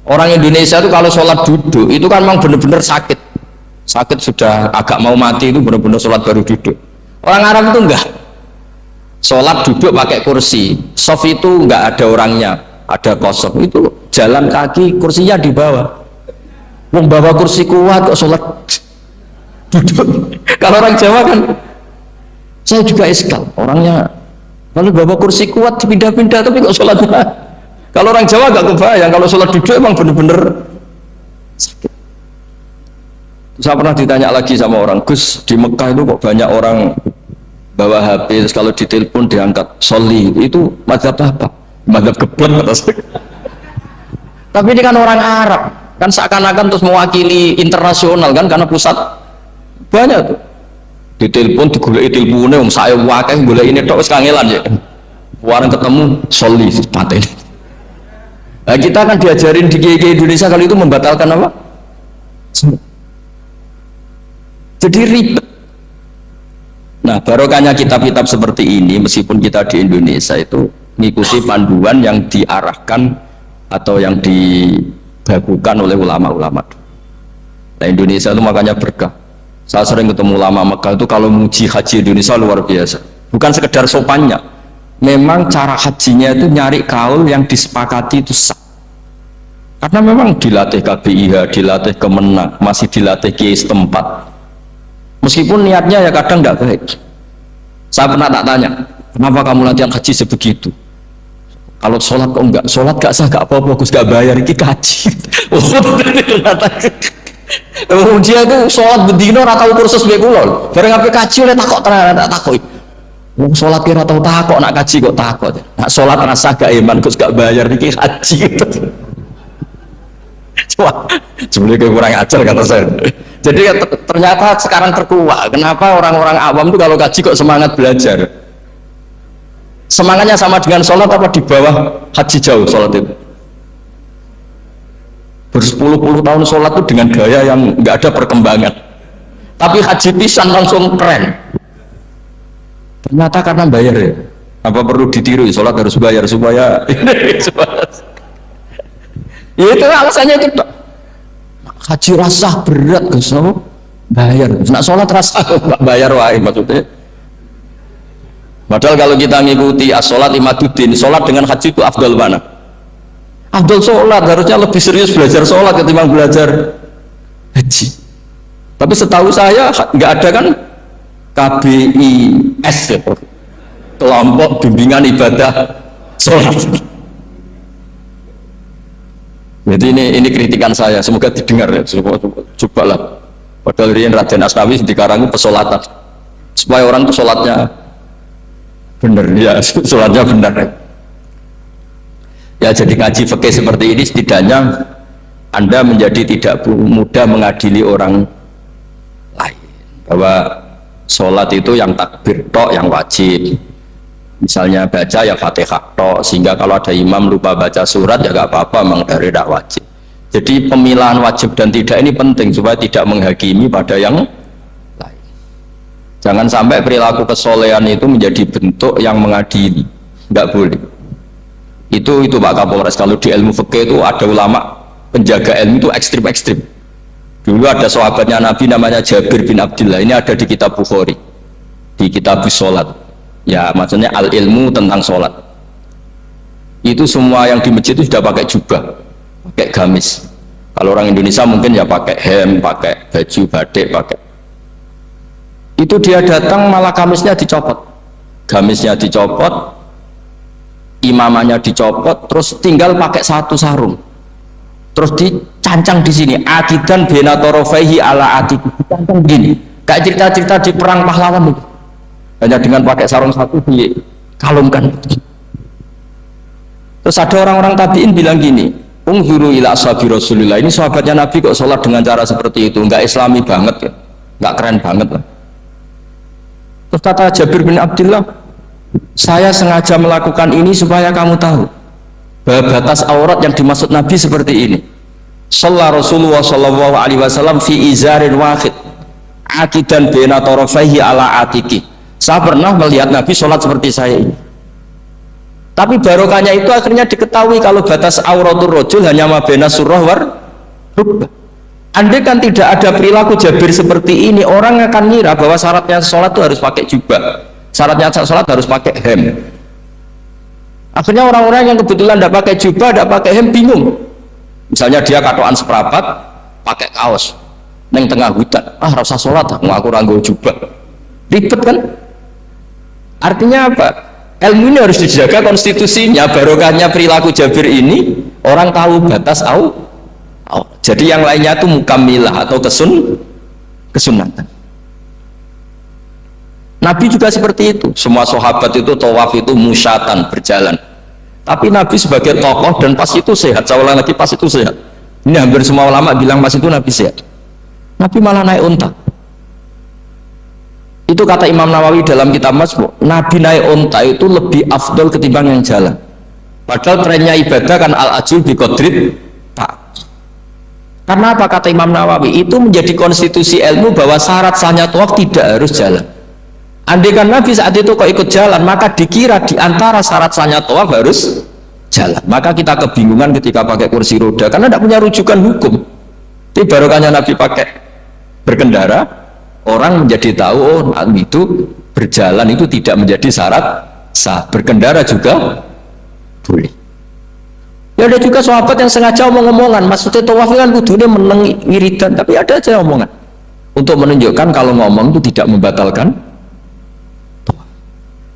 Orang Indonesia itu kalau sholat duduk itu kan memang benar-benar sakit sudah agak mau mati, itu benar-benar sholat baru duduk. Orang Arab itu enggak, sholat duduk pakai kursi, soft itu enggak ada orangnya, ada kosong, itu jalan kaki, kursinya di bawah. Membawa kursi kuat kok sholat duduk. Kalau orang Jawa kan, saya juga iskal, orangnya kalau bawa kursi kuat dipindah-pindah tapi kok sholat. Kalau orang Jawa gak kebayang, kalau sholat duduk emang bener-bener sakit. Saya pernah ditanya lagi sama orang, Gus, di Mekah itu kok banyak orang bawa HP, terus kalau ditelepon diangkat soli, itu mazhab apa? Mazhab geblek atas. Tapi ini kan orang Arab, kan seakan-akan terus mewakili internasional kan, karena pusat banyak tuh. Ditelepon digoleki teleponnya, saya wakai golek ini tok wis kangelan ya. Warang ketemu soli pateni. Nah, kita kan diajarin di kiai Indonesia kalau itu membatalkan apa? Jadi ribet. Nah, barokahnya kitab-kitab seperti ini, meskipun kita di Indonesia itu mengikuti panduan yang diarahkan atau yang dibakukan oleh ulama-ulama. Nah, Indonesia itu makanya berkah. Saya sering ketemu ulama Mekah itu kalau muji haji Indonesia luar biasa. Bukan sekedar sopannya, memang cara hajinya itu nyari kaul yang disepakati itu sah. Karena memang dilatih KBIH, dilatih Kemenak, masih dilatih kiai setempat. Meskipun niatnya ya kadang tidak baik. Saya pernah tak tanya, kenapa kamu latihan haji sebegitu? Kalau sholat kok enggak? Sholat gak sah, gak apa-apa, Gus gak bayar, ini kaji. Dia itu sholat bedino atau kursus bekulol. Bareng apa kaji oleh takok terang, tak takoi. Sholat kira tahu takok, nak kaji kok takok. Nak sholat rasa gak iman, Gus gak bayar, ini kaji. Wah, sebenarnya kurang ajar kata saya. Jadi ternyata sekarang terkuak. Kenapa orang-orang awam itu kalau kaji kok semangat belajar? Semangatnya sama dengan sholat apa di bawah haji jauh sholat itu? Berpuluh-puluh tahun sholat itu dengan gaya yang nggak ada perkembangan. Tapi haji pisan langsung keren. Ternyata karena bayar ya. Apa perlu ditiru? Sholat harus bayar supaya ya itu alasannya itu. Haji rasa berat Gus, bayar. Nak sholat rasa nggak bayar wae maksudnya. Padahal kalau kita ngikuti as-sholat imaduddin, sholat dengan haji itu afdal mana? Afdal sholat, harusnya lebih serius belajar sholat ketimbang belajar haji. Tapi setahu saya nggak ada kan KBIS ya, kelompok bimbingan ibadah sholat. Jadi ini kritikan saya, semoga didengar ya, cobalah. Padahal Rian Raden Asnawi di Karang pesolatan, supaya orang itu sholatnya benar ya, sholatnya benar ya. Ya jadi ngaji fikih seperti ini setidaknya Anda menjadi tidak mudah mengadili orang lain, bahwa sholat itu yang takbir tok yang wajib. Misalnya baca ya Fatihah tok, sehingga kalau ada imam lupa baca surat ya gak apa-apa, memang dari tidak wajib. Jadi pemilahan wajib dan tidak ini penting supaya tidak menghakimi pada yang lain. Jangan sampai perilaku kesolehan itu menjadi bentuk yang mengadili, nggak boleh. Itu Pak Kapolres, kalau di ilmu fikih itu ada ulama penjaga ilmu itu ekstrim-ekstrim. Dulu ada sahabatnya Nabi namanya Jabir bin Abdullah, ini ada di kitab Bukhari, di kitab sholat. Ya maksudnya al ilmu tentang sholat. Itu semua yang di masjid itu sudah pakai jubah, pakai gamis. Kalau orang Indonesia mungkin ya pakai hem, pakai baju batik, pakai. Itu dia datang malah gamisnya dicopot, gamisnya dicopot, imamannya dicopot, terus tinggal pakai satu sarung, terus dicancang di sini. Akidan benatorofehi ala atik, dicancang begini, kayak cerita-cerita di perang pahlawan itu. Hanya dengan pakai sarung satu dikalungkan. Terus ada orang-orang tabiin bilang gini, unzuru ila ashabi Rasulillah, ini sahabatnya Nabi kok sholat dengan cara seperti itu, nggak islami banget ya, nggak keren banget lah. Terus kata Jabir bin Abdullah, saya sengaja melakukan ini supaya kamu tahu bahwa batas aurat yang dimaksud Nabi seperti ini. Shalla Rasulullah sallallahu alaihi wasallam fi izarin wahid akidan baina tarafaihi ala atiki. Saya pernah melihat Nabi sholat seperti saya ini. Tapi barokahnya itu akhirnya diketahui kalau batas auratul rajul hanya ma baina surah war rukbah. Andai kan tidak ada perilaku Jabir seperti ini, orang akan ngira bahwa syaratnya sholat itu harus pakai jubah, syaratnya sholat harus pakai hem. Akhirnya orang-orang yang kebetulan tidak pakai jubah, tidak pakai hem, bingung. Misalnya dia katoan seperapat pakai kaos neng tengah hutan, rasa sholat aku ranggo jubah, ribet kan. Artinya apa? Ilmu ini harus dijaga konstitusinya. Barokahnya perilaku Jabir ini orang tahu batas jadi yang lainnya itu mukamilah atau kesunatan. Nabi juga seperti itu. Semua sahabat itu tawaf itu musyatan, berjalan. Tapi Nabi sebagai tokoh dan pas itu sehat. Saya ulang lagi, pas itu sehat. Ini hampir semua ulama bilang pas itu Nabi sehat. Nabi malah naik unta. Itu kata Imam Nawawi dalam kitab Masbu', Nabi naik unta itu lebih afdol ketimbang yang jalan. Padahal trennya ibadah kan al-ajil bi qadrit tak. Karena apa kata Imam Nawawi? Itu menjadi konstitusi ilmu bahwa syarat sahnya tawaf tidak harus jalan. Andai kan Nabi saat itu kok ikut jalan, maka dikira di antara syarat sahnya tawaf harus jalan. Maka kita kebingungan ketika pakai kursi roda karena tidak punya rujukan hukum. Tapi barokahnya Nabi pakai berkendara, orang menjadi tahu oh itu berjalan itu tidak menjadi syarat sah. Berkendara juga boleh. Ya ada juga sahabat yang sengaja omong-omongan, maksudnya tawaf kan kudunya meneng ngiridan, tapi ada aja omongan untuk menunjukkan kalau ngomong itu tidak membatalkan tawaf.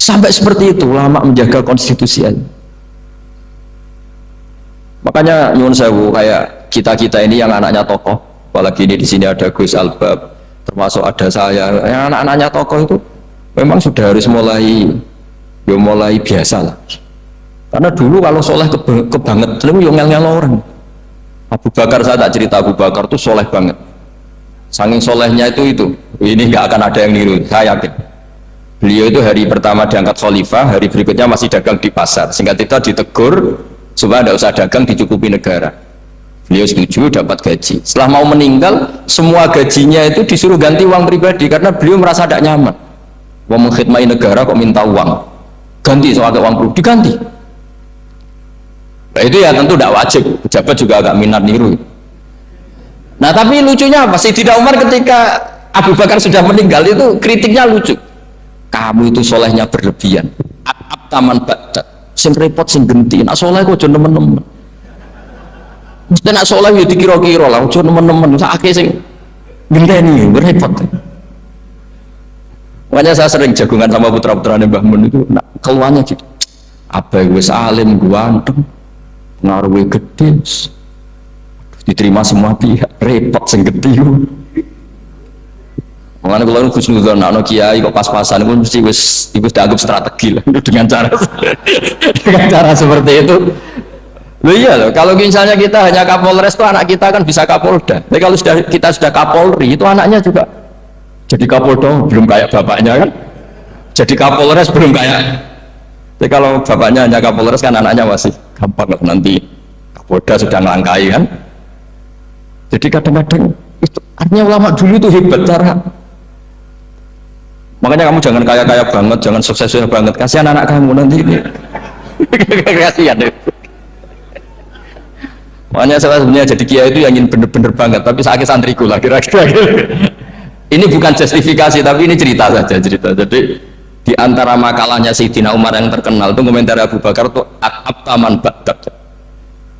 Sampai seperti itu ulama menjaga konstitusi ilmu. Makanya nyuwun sewu kayak kita ini yang anaknya tokoh, apalagi ini di sini ada Gus Albab, termasuk ada saya, yang anak-anaknya tokoh itu memang sudah harus mulai biasa lah. Karena dulu kalau soleh kebanget, itu ngel-ngel orang. Abu Bakar, saya tak cerita Abu Bakar itu soleh banget. Saking solehnya ini nggak akan ada yang niru, saya yakin. Beliau itu hari pertama diangkat khalifah, hari berikutnya masih dagang di pasar. Singkat itu ditegur supaya tidak usah dagang, dicukupi negara. Beliau setuju, dapat gaji. Setelah mau meninggal, semua gajinya itu disuruh ganti uang pribadi karena beliau merasa tidak nyaman. Mau mengkhidmati negara kok minta uang, ganti soalnya uang perlu diganti. Nah, itu ya tentu tidak wajib, pejabat juga agak minat niru. Nah tapi lucunya apa? Sayyidina Umar ketika Abu Bakar sudah meninggal itu kritiknya lucu. Kamu itu solehnya berlebihan. Taman badat, sing repot sing genti. Nak soleh kok jangan temen-temen. Mesti nak soleh ya dikira-kira lah, jangan temen-temen. Sakit sing genteni, berrepot. Makanya saya sering jagungan sama putra-putranya Mbah Mun itu, nak keluarnya gitu. Apa gue salim, gue anteng. Ngaruhi gede diterima semua pihak, repot sing gede. Mengenai kalau khusnudzon anak kiai kok pas-pasan itu mesti wis dianggap strategi lah dengan cara seperti itu. Loh iya loh, kalau misalnya kita hanya Kapolres itu anak kita kan bisa Kapolda. Tapi kalau kita sudah Kapolri itu anaknya juga jadi Kapolda, belum kayak bapaknya kan. Jadi Kapolres belum kayak. Tapi kalau bapaknya hanya Kapolres kan anaknya masih gampang nanti Kapolda sudah ngelangkai kan. Jadi kadang-kadang itu artinya ulama dulu itu hebat cara. Makanya kamu jangan kaya-kaya banget, jangan sukses banget, kasihan anak kamu nanti ini. Kasihan deh. Makanya saya sebenarnya jadi kiai itu yang ingin bener-bener banget, tapi sakit santriku lah kira-kira. Ini bukan justifikasi, tapi ini cerita saja cerita. Jadi di antara makalahnya Sayyidina Umar yang terkenal itu komentar Abu Bakar itu at-abtaman badak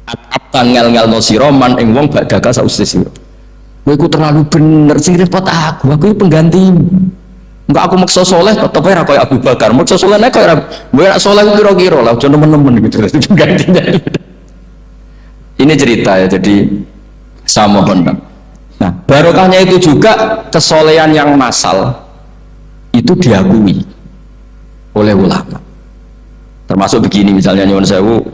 at-abtan ngel-ngel no siroman ing wong badaka sauste siro. Kowe terlalu bener sing repot aku itu pengganti. Enggak aku maksa soleh tetep ora kaya Abu Bakar. Maksa soleh nek kaya kowe nek soleh kira-kira lah aja nemen-nemen gitu penggantinya. Ini cerita ya, jadi saya mohon. Nah, barokahnya itu juga kesolehan yang massal itu diakui oleh ulama. Termasuk begini misalnya nyuwun sewu,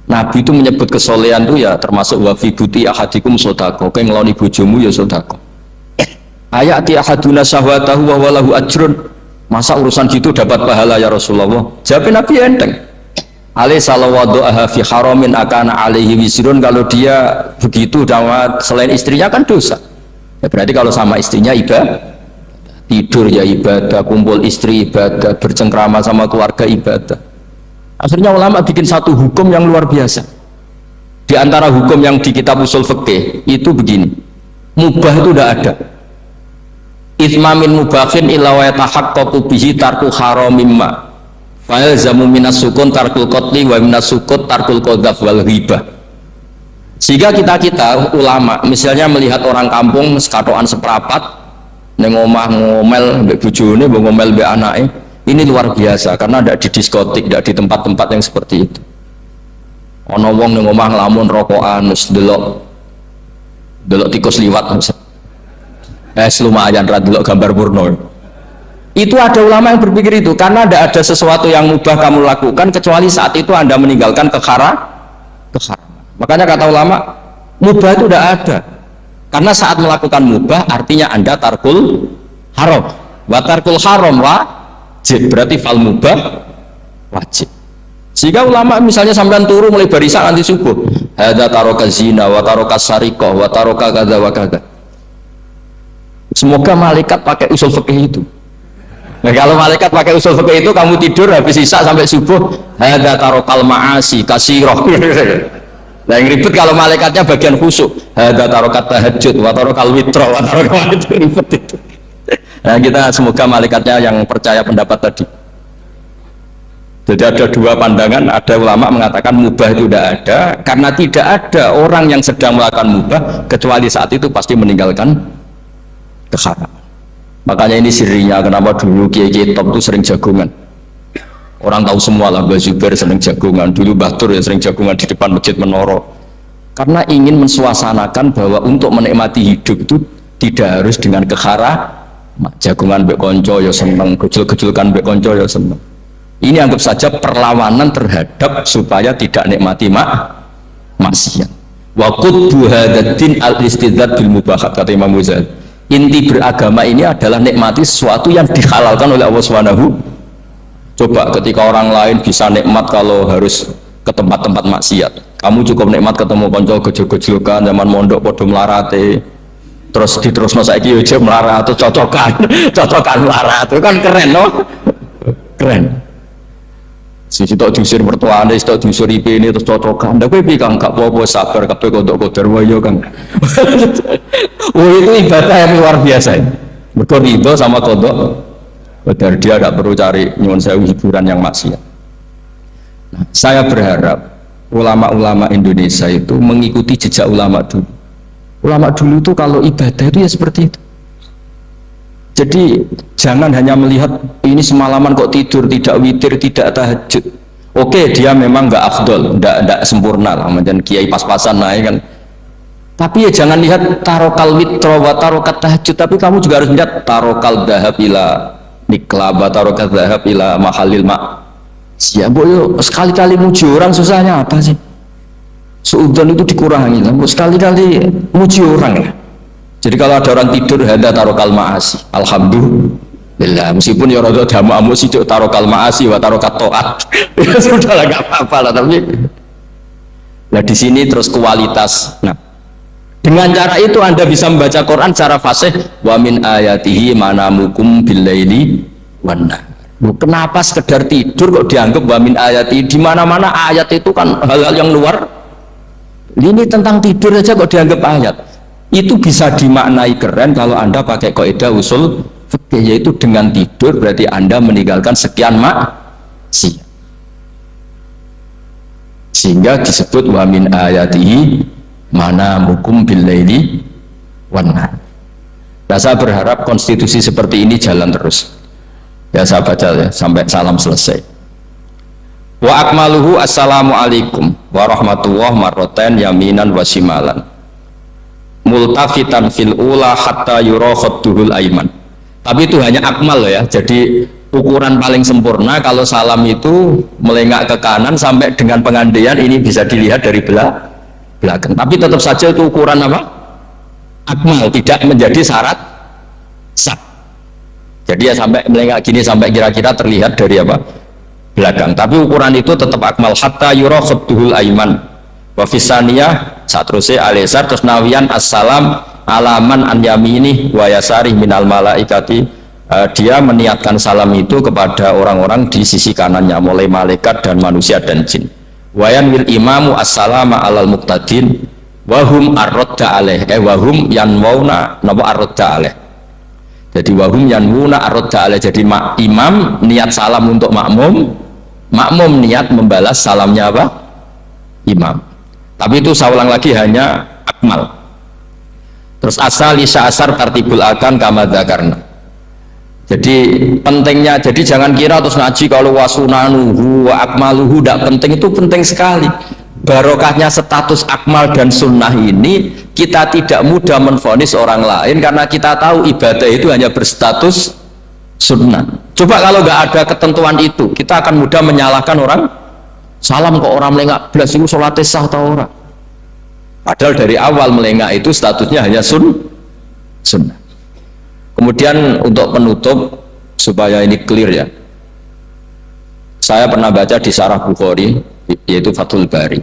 Nabi itu menyebut kesolehan itu ya termasuk wa fi buti ahadikum sodako, kowe ngeloni bojomu ya sodako. Ayati ahaduna syahwatahu wa walahu ajrun. Masa urusan gitu dapat pahala ya Rasulullah? Jawab Nabi enteng. Alaysa lawadhu'aha fi haramin akana alaihi wisrun, kalau dia begitu dalam selain istrinya kan dosa. Ya berarti kalau sama istrinya ibadah, tidur ya ibadah, kumpul istri ibadah, bercengkrama sama keluarga ibadah. Akhirnya ulama bikin satu hukum yang luar biasa. Di antara hukum yang di kitab usul fikih itu begini, mubah itu tidak ada. Ithmamin mubahin illa wa yatahaqqaqu bihi tarku haramimma fa'al zamu minas sukun tarkul qatli wa minas sukut tarkul qadhaf wal ghibah. Sehingga kita ulama misalnya melihat orang kampung sekatoan seprapat neng omah ngomel mbek bojone, ngomel mbek anake, ini luar biasa karena tidak di diskotik, tidak di tempat-tempat yang seperti itu. Ana wong neng omah nglamun rokokan wis delok tikus liwat lumayan delok gambar porno. Itu ada ulama yang berpikir itu karena tidak ada sesuatu yang mubah kamu lakukan kecuali saat itu Anda meninggalkan keharaman. Makanya kata ulama mubah itu tidak ada karena saat melakukan mubah artinya Anda tarkul haram. Wa tarkul haram wajib, berarti fal mubah wajib. Sehingga ulama misalnya sampean turu mulai barisan nanti subuh, hadza taraka zina wa taraka sariqah wa taraka kadza wa kadza. Semoga malaikat pakai usul fikih itu. Nah, kalau malaikat pakai usul fikih itu kamu tidur habis isya sampai subuh, hadza tarakal ma'asi kasirah. Nah, yang ribet kalau malaikatnya bagian khusyuk, hadza tarakat tahajud wa tarakal witra wa tarakal itu ribet itu. Nah, kita semoga malaikatnya yang percaya pendapat tadi. Jadi ada dua pandangan, ada ulama mengatakan mubah itu tidak ada karena tidak ada orang yang sedang melakukan mubah kecuali saat itu pasti meninggalkan keharaman. Makanya ini sirinya kenapa dulu kiai-kiai top itu sering jagungan. Orang tahu semua lah, Mbah Zubair sering jagungan, dulu Mbah Tur yang sering jagungan di depan Masjid Menoro. Karena ingin mensuasanakan bahwa untuk menikmati hidup itu tidak harus dengan keharaman. Jagungan mbek konco ya seneng, gejul-gejulkan mbek konco ya seneng. Ini anggap saja perlawanan terhadap supaya tidak nikmati maksiat. Wa qutbu hadzal al-istidzad bil mubahat, kata Imam Ghazali. Inti beragama ini adalah nikmati sesuatu yang dihalalkan oleh Allah Subhanahu. Coba ketika orang lain bisa nikmat kalau harus ke tempat-tempat maksiat, kamu cukup nikmat ketemu konco gejol-gejolkan zaman mondok podo melarate, terus diterusno saiki yo melarat atau cocokan melarat, itu kan keren no? Keren. Sisi tok diusir mertuane, tok diusir ini terus cocokan. Ndak kowe piye Kang, gak apa-apa sabar kabeh kodok-kodor wae yo Kang. Oh itu ibadah yang luar biasa. Mergo ridho sama kodok. Padahal dia tidak perlu cari nyuwun sewu hiburan yang maksiat. Nah, saya berharap ulama-ulama Indonesia itu mengikuti jejak ulama dulu. Ulama dulu itu kalau ibadah itu ya seperti itu. Jadi jangan hanya melihat ini semalaman kok tidur, tidak witir, tidak tahajud. Oke, dia memang nggak afdol, nggak sempurna lah, macam kiai pas-pasan naik kan. Tapi ya jangan lihat tarokal witro wa tarokat tahajud, tapi kamu juga harus lihat tarokal dahab ila nikla wa tarokat dahab ila mahalil mak. Siap boyo, sekali-kali muji orang susahnya apa sih? Seudon itu dikurangi, sekali-kali muji orang ya. Jadi kalau ada orang tidur hada tarokal maasi, alhamdulillah, meskipun ya rada damu sih tarokal maasi wa tarokat toat, ya sudah lah nggak apa-apa lah. Tapi nah di sini terus kualitas. Nah dengan cara itu Anda bisa membaca Quran secara fasih. Wa min ayatihi manamukum billaili wan nahar. Kenapa sekedar tidur kok dianggap wa min ayati? Di mana-mana ayat itu kan hal-hal yang luar. Ini tentang tidur aja kok dianggap ayat. Itu bisa dimaknai keren kalau Anda pakai kaidah usul fikih, yaitu dengan tidur berarti Anda meninggalkan sekian maksiat. Sehingga disebut wa min ayatihi manamukum billaili wan nahar. Nah, saya berharap konstitusi seperti ini jalan terus. Ya saya baca ya sampai salam selesai. Wa akmaluhu assalamualaikum warahmatullahi marroten yaminan wa shimalan multafitan fil ula hatta yura khadduhul aiman. Tapi itu hanya akmal ya, jadi ukuran paling sempurna kalau salam itu melengak ke kanan sampai dengan pengandaian ini bisa dilihat dari belakang. Tapi tetap saja itu ukuran apa? Akmal, tidak menjadi syarat sah. Jadi ya sampai melengak gini sampai kira-kira terlihat dari apa? belakang, tapi ukuran itu tetap akmal hatta yura khudduhul aiman wa fisaniyah satruse alisar terus nawian assalam alaman an yamini wa yasari minal malaikati. Dia meniatkan salam itu kepada orang-orang di sisi kanannya mulai malaikat dan manusia dan jin. Wayan wil imamu assalama alal muqtadin wahum arrodda alaih wahum yanwauna napa arrodda alaih. Jadi wahum yanwuna arrodda alaih. Jadi imam niat salam untuk makmum, makmum niat membalas salamnya apa? Imam. Tapi itu saya ulang lagi hanya akmal. Terus asal isya asar tartibul akan kama dzakarna. Jadi pentingnya, jadi jangan kira terus ngaji kalau wasunanuhu wa akmaluhu tidak penting, itu penting sekali. Barokahnya status akmal dan sunnah ini kita tidak mudah menvonis orang lain karena kita tahu ibadah itu hanya berstatus sunnah. Coba kalau nggak ada ketentuan itu, kita akan mudah menyalahkan orang. Salam kok orang melengak belas itu sholatnya sah atau orang? Padahal dari awal melengak itu statusnya hanya sunnah. Kemudian untuk penutup supaya ini clear ya, saya pernah baca di Syarah Bukhari yaitu Fathul Bari,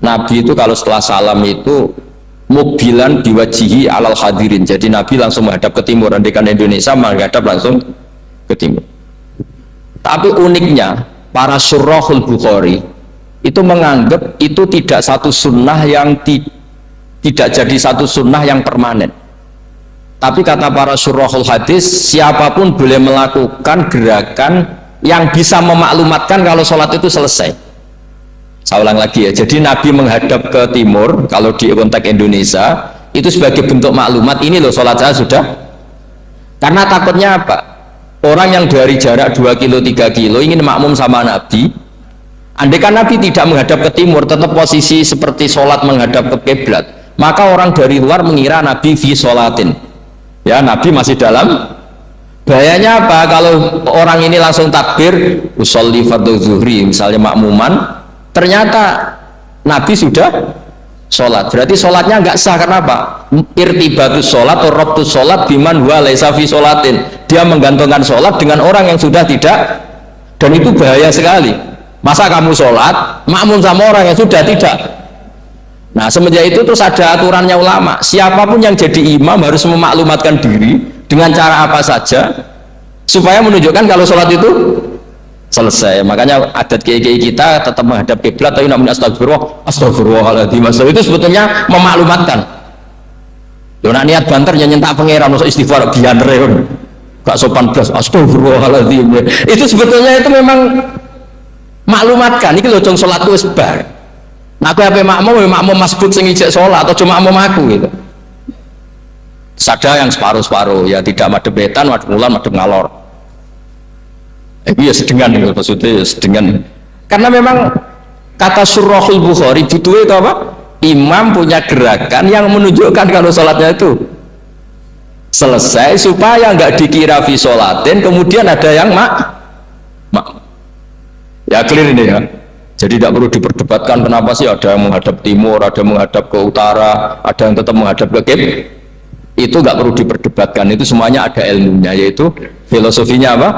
Nabi itu kalau setelah salam itu mubilan biwajihi alal hadirin, jadi Nabi langsung menghadap ke timur, andikan Indonesia menghadap langsung ke timur. Tapi uniknya para syurahul Bukhari itu menganggap itu tidak satu sunnah yang tidak jadi satu sunnah yang permanen. Tapi kata para syurahul hadis, siapapun boleh melakukan gerakan yang bisa memaklumatkan kalau sholat itu selesai. Saya ulang lagi ya, jadi Nabi menghadap ke timur kalau di konteks Indonesia itu sebagai bentuk maklumat, ini loh sholat saya sudah. Karena takutnya apa? Orang yang dari jarak 2 kilo 3 kilo ingin makmum sama Nabi, andai kan Nabi tidak menghadap ke timur, tetap posisi seperti sholat menghadap ke kiblat, maka orang dari luar mengira Nabi fi sholatin. Ya, Nabi masih dalam. Bahayanya apa? Kalau orang ini langsung takbir usolli fardhu zuhri misalnya makmuman, ternyata Nabi sudah sholat, berarti sholatnya nggak sah. Karena apa? Irtibatus sholat atau robtus sholat biman huwa laisa fi sholatin, dia menggantungkan sholat dengan orang yang sudah tidak, dan itu bahaya sekali. Masa kamu sholat makmum sama orang yang sudah tidak? Nah, semenjak itu terus ada aturannya ulama, siapapun yang jadi imam harus memaklumatkan diri dengan cara apa saja supaya menunjukkan kalau sholat itu selesai. Makanya adat kiai-kiai kita tetap menghadap kiblat tapi namanya astagfirullahaladzim, itu sebetulnya memaklumatkan. Yo nak niat banter nyentak pangeran masuk istighfar bianre gak sopan blas astagfirullahaladzim, itu sebetulnya itu memang maklumatkan ini loh jong sholat itu sebar. Nah, aku apa makmum masbuk sing ijek sholat atau cuma makmum aku gitu. Ada yang separuh-separuh ya, tidak madhep wetan, madhep kulon, madhep ngalor. Itu ya sedengan itu maksudnya, ya sedengan. Karena memang kata Syurahul Bukhari butuh itu apa? Imam punya gerakan yang menunjukkan kalau sholatnya itu selesai supaya nggak dikira fi sholatin kemudian ada yang ya clear ini ya. Jadi tidak perlu diperdebatkan kenapa sih ada yang menghadap timur, ada yang menghadap ke utara, ada yang tetap menghadap ke kiblat. Itu nggak perlu diperdebatkan, itu semuanya ada ilmunya, yaitu filosofinya apa?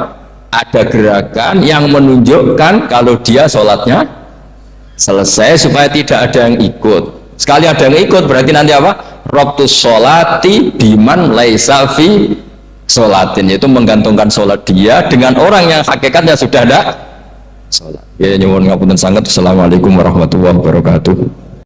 Ada gerakan yang menunjukkan kalau dia sholatnya selesai supaya tidak ada yang ikut. Sekali ada yang ikut berarti nanti apa? Robtus sholati biman laisa fi sholatin, yaitu menggantungkan sholat dia dengan orang yang hakikatnya sudah ada sholat. Ya nyuwun ngapunten sangat. Assalamualaikum warahmatullahi wabarakatuh.